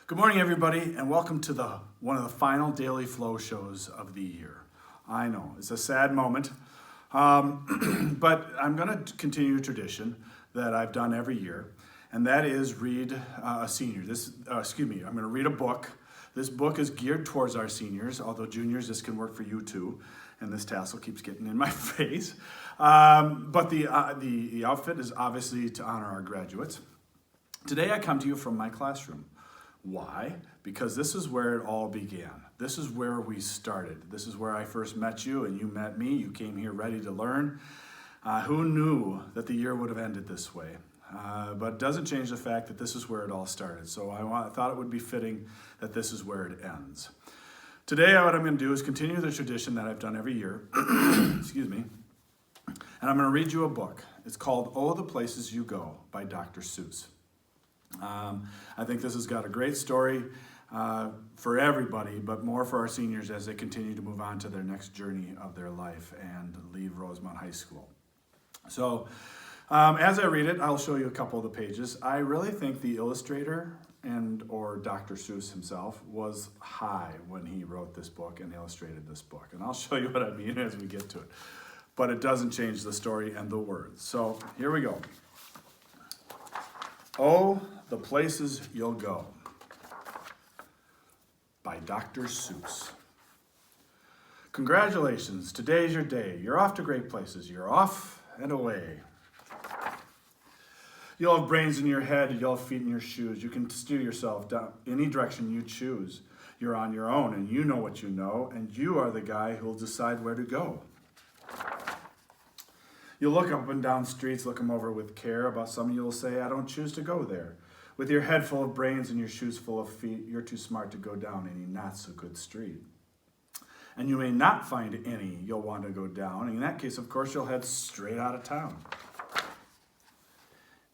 Good morning, everybody, and welcome to one of the final daily flow shows of the year. I know, it's a sad moment, but I'm going to continue a tradition that I've done every year, and that is read a senior. I'm going to read a book. This book is geared towards our seniors, although juniors, this can work for you too, and this tassel keeps getting in my face. But the outfit is obviously to honor our graduates. Today I come to you from my classroom. Why? Because this is where it all began. This is where we started. This is where I first met you and you met me. You came here ready to learn. Who knew that the year would have ended this way? But it doesn't change the fact that this is where it all started. So I thought it would be fitting that this is where it ends. Today what I'm going to do is continue the tradition that I've done every year. Excuse me. And I'm going to read you a book. It's called Oh, the Places You Go by Dr. Seuss. I think this has got a great story for everybody, but more for our seniors as they continue to move on to their next journey of their life and leave Rosemont High School. So as I read it, I'll show you a couple of the pages. I really think the illustrator or Dr. Seuss himself was high when he wrote this book and illustrated this book. And I'll show you what I mean as we get to it. But it doesn't change the story and the words. So here we go. Oh, the Places You'll Go by Dr. Seuss. Congratulations, today's your day. You're off to great places. You're off and away. You'll have brains in your head, you'll have feet in your shoes. You can steer yourself down any direction you choose. You're on your own and you know what you know, and you are the guy who'll decide where to go. You'll look up and down streets, look them over with care. About some you'll say, I don't choose to go there. With your head full of brains and your shoes full of feet, you're too smart to go down any not-so-good street. And you may not find any you'll want to go down. In that case, of course, you'll head straight out of town.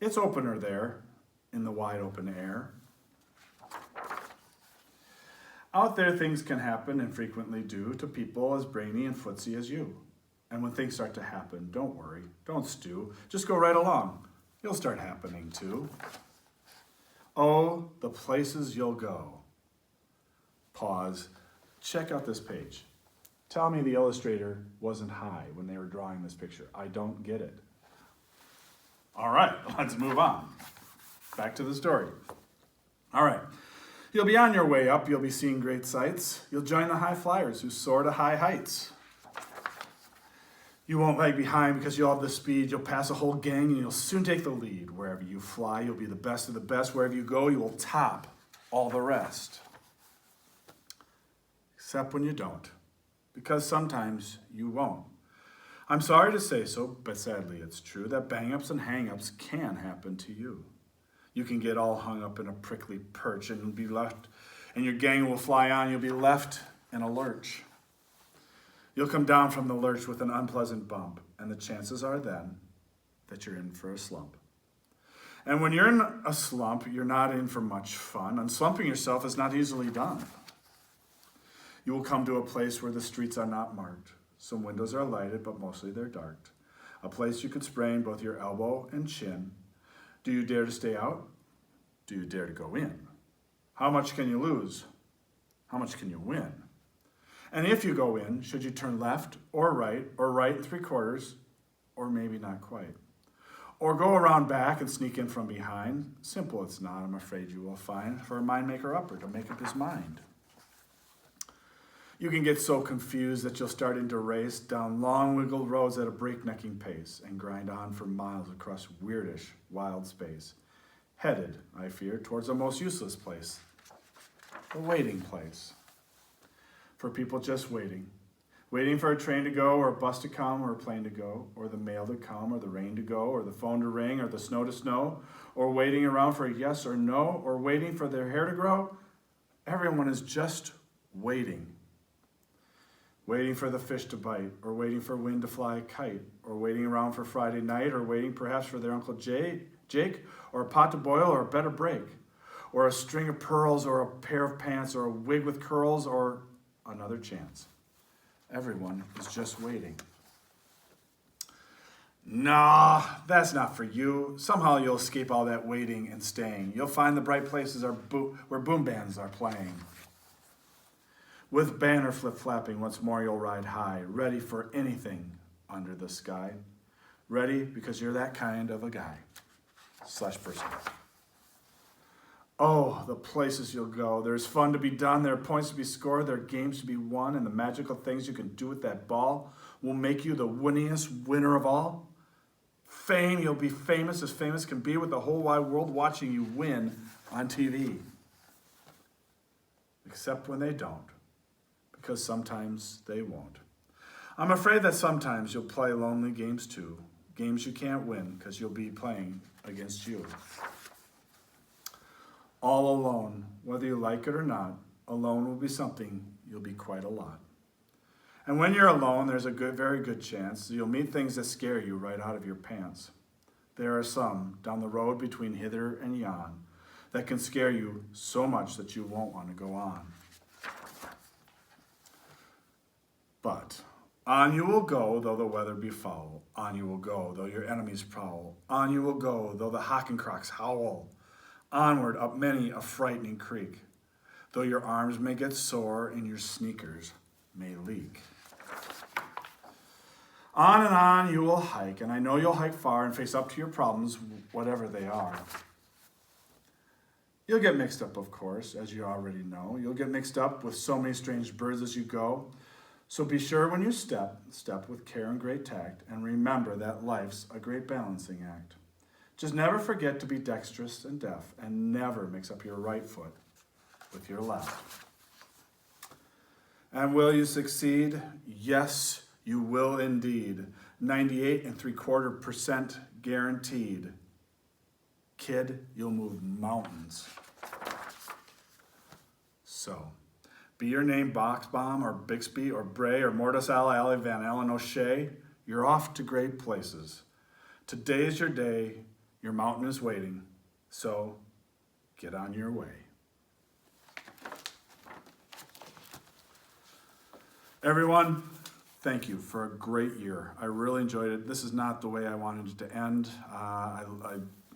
It's opener there in the wide open air. Out there, things can happen and frequently do to people as brainy and footsy as you. And when things start to happen, don't worry, don't stew, just go right along. You'll start happening too. Oh, the places you'll go. Pause. Check out this page. Tell me the illustrator wasn't high when they were drawing this picture. I don't get it. All right, let's move on. Back to the story. All right. You'll be on your way up. You'll be seeing great sights. You'll join the high flyers who soar to high heights. You won't lag behind because you'll have the speed. You'll pass a whole gang and you'll soon take the lead. Wherever you fly, you'll be the best of the best. Wherever you go, you will top all the rest. Except when you don't, because sometimes you won't. I'm sorry to say so, but sadly it's true that bang-ups and hang-ups can happen to you. You can get all hung up in a prickly perch and be left, and your gang will fly on. You'll be left in a lurch. You'll come down from the lurch with an unpleasant bump, and the chances are then that you're in for a slump. And when you're in a slump, you're not in for much fun. Unslumping yourself is not easily done. You will come to a place where the streets are not marked. Some windows are lighted, but mostly they're dark. A place you could sprain both your elbow and chin. Do you dare to stay out? Do you dare to go in? How much can you lose? How much can you win? And if you go in, should you turn left or right 3/4, or maybe not quite? Or go around back and sneak in from behind? Simple it's not, I'm afraid you will find, for a mind maker upper to make up his mind. You can get so confused that you'll start into race down long wiggled roads at a breaknecking pace and grind on for miles across weirdish wild space, headed, I fear, towards a most useless place, the waiting place. For people just waiting for a train to go, or a bus to come, or a plane to go, or the mail to come, or the rain to go, or the phone to ring, or the snow to snow, or waiting around for a yes or no, or waiting for their hair to grow. Everyone is just waiting. Waiting for the fish to bite, or waiting for wind to fly a kite, or waiting around for Friday night, or waiting perhaps for their Uncle Jake, or a pot to boil, or a bed to break, or a string of pearls, or a pair of pants, or a wig with curls, or another chance. Everyone is just waiting. Nah, that's not for you. Somehow you'll escape all that waiting and staying. You'll find the bright places where boom bands are playing. With banner flip-flapping, once more you'll ride high, ready for anything under the sky. Ready because you're that kind of a guy / person. Oh, the places you'll go. There's fun to be done, there are points to be scored, there are games to be won, and the magical things you can do with that ball will make you the winningest winner of all. Fame, you'll be famous as famous can be, with the whole wide world watching you win on TV. Except when they don't, because sometimes they won't. I'm afraid that sometimes you'll play lonely games too, games you can't win because you'll be playing against you. All alone, whether you like it or not, alone will be something you'll be quite a lot. And when you're alone, there's a very good chance you'll meet things that scare you right out of your pants. There are some down the road between hither and yon that can scare you so much that you won't want to go on. But on you will go, though the weather be foul. On you will go, though your enemies prowl. On you will go, though the hockencrocks howl. Onward up many a frightening creek, though your arms may get sore and your sneakers may leak. On and on you will hike, and I know you'll hike far and face up to your problems, whatever they are. You'll get mixed up, of course, as you already know. You'll get mixed up with so many strange birds as you go. So be sure when you step with care and great tact, and remember that life's a great balancing act. Just never forget to be dexterous and deft, and never mix up your right foot with your left. And will you succeed? Yes, you will indeed. 98.75% guaranteed. Kid, you'll move mountains. So, be your name Boxbaum or Bixby or Bray or Mordecai Alley Van Allen O'Shea, you're off to great places. Today is your day. Your mountain is waiting, so get on your way. Everyone, thank you for a great year. I really enjoyed it. This is not the way I wanted it to end. I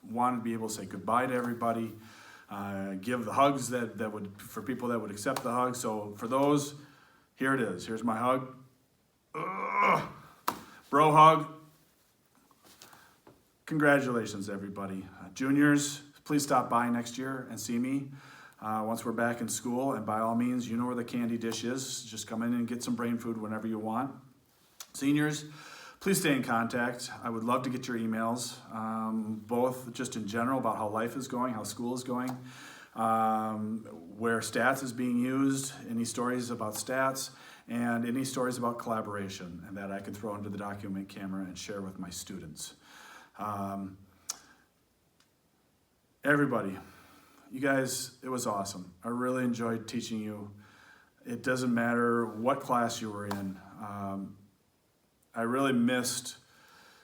wanted to be able to say goodbye to everybody, give the hugs that would, for people that would accept the hug. So for those, here it is. Here's my hug. Ugh. Bro hug. Congratulations, everybody. Juniors, please stop by next year and see me once we're back in school. And by all means, you know where the candy dish is. Just come in and get some brain food whenever you want. Seniors, please stay in contact. I would love to get your emails, both just in general about how life is going, how school is going, where stats is being used, any stories about stats, and any stories about collaboration, and that I can throw into the document camera and share with my students. Everybody, you guys, it was awesome. I really enjoyed teaching you. It doesn't matter what class you were in. I really missed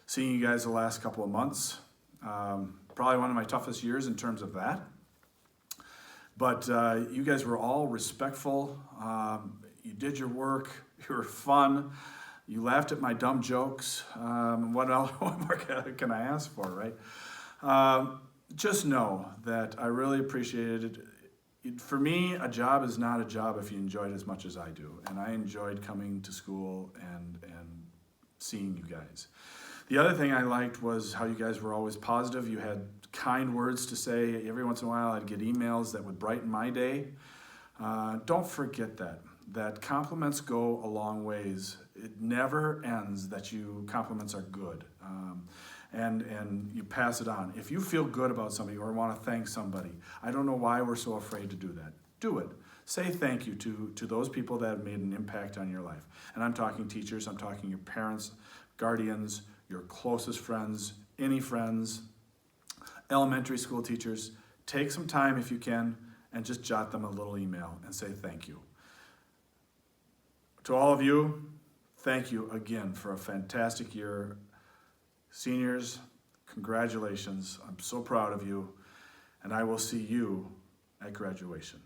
seeing you guys the last couple of months. Probably one of my toughest years in terms of that. But you guys were all respectful. You did your work. You were fun. You laughed at my dumb jokes. What else? What more can I ask for, right? Just know that I really appreciated it. For me, a job is not a job if you enjoy it as much as I do. And I enjoyed coming to school and seeing you guys. The other thing I liked was how you guys were always positive. You had kind words to say. Every once in a while, I'd get emails that would brighten my day. Don't forget that compliments go a long ways. It never ends that compliments are good. And you pass it on. If you feel good about somebody or want to thank somebody, I don't know why we're so afraid to do that. Do it. Say thank you to those people that have made an impact on your life. And I'm talking teachers, I'm talking your parents, guardians, your closest friends, any friends, elementary school teachers. Take some time if you can and just jot them a little email and say thank you. To all of you, thank you again for a fantastic year. Seniors, congratulations. I'm so proud of you, and I will see you at graduation.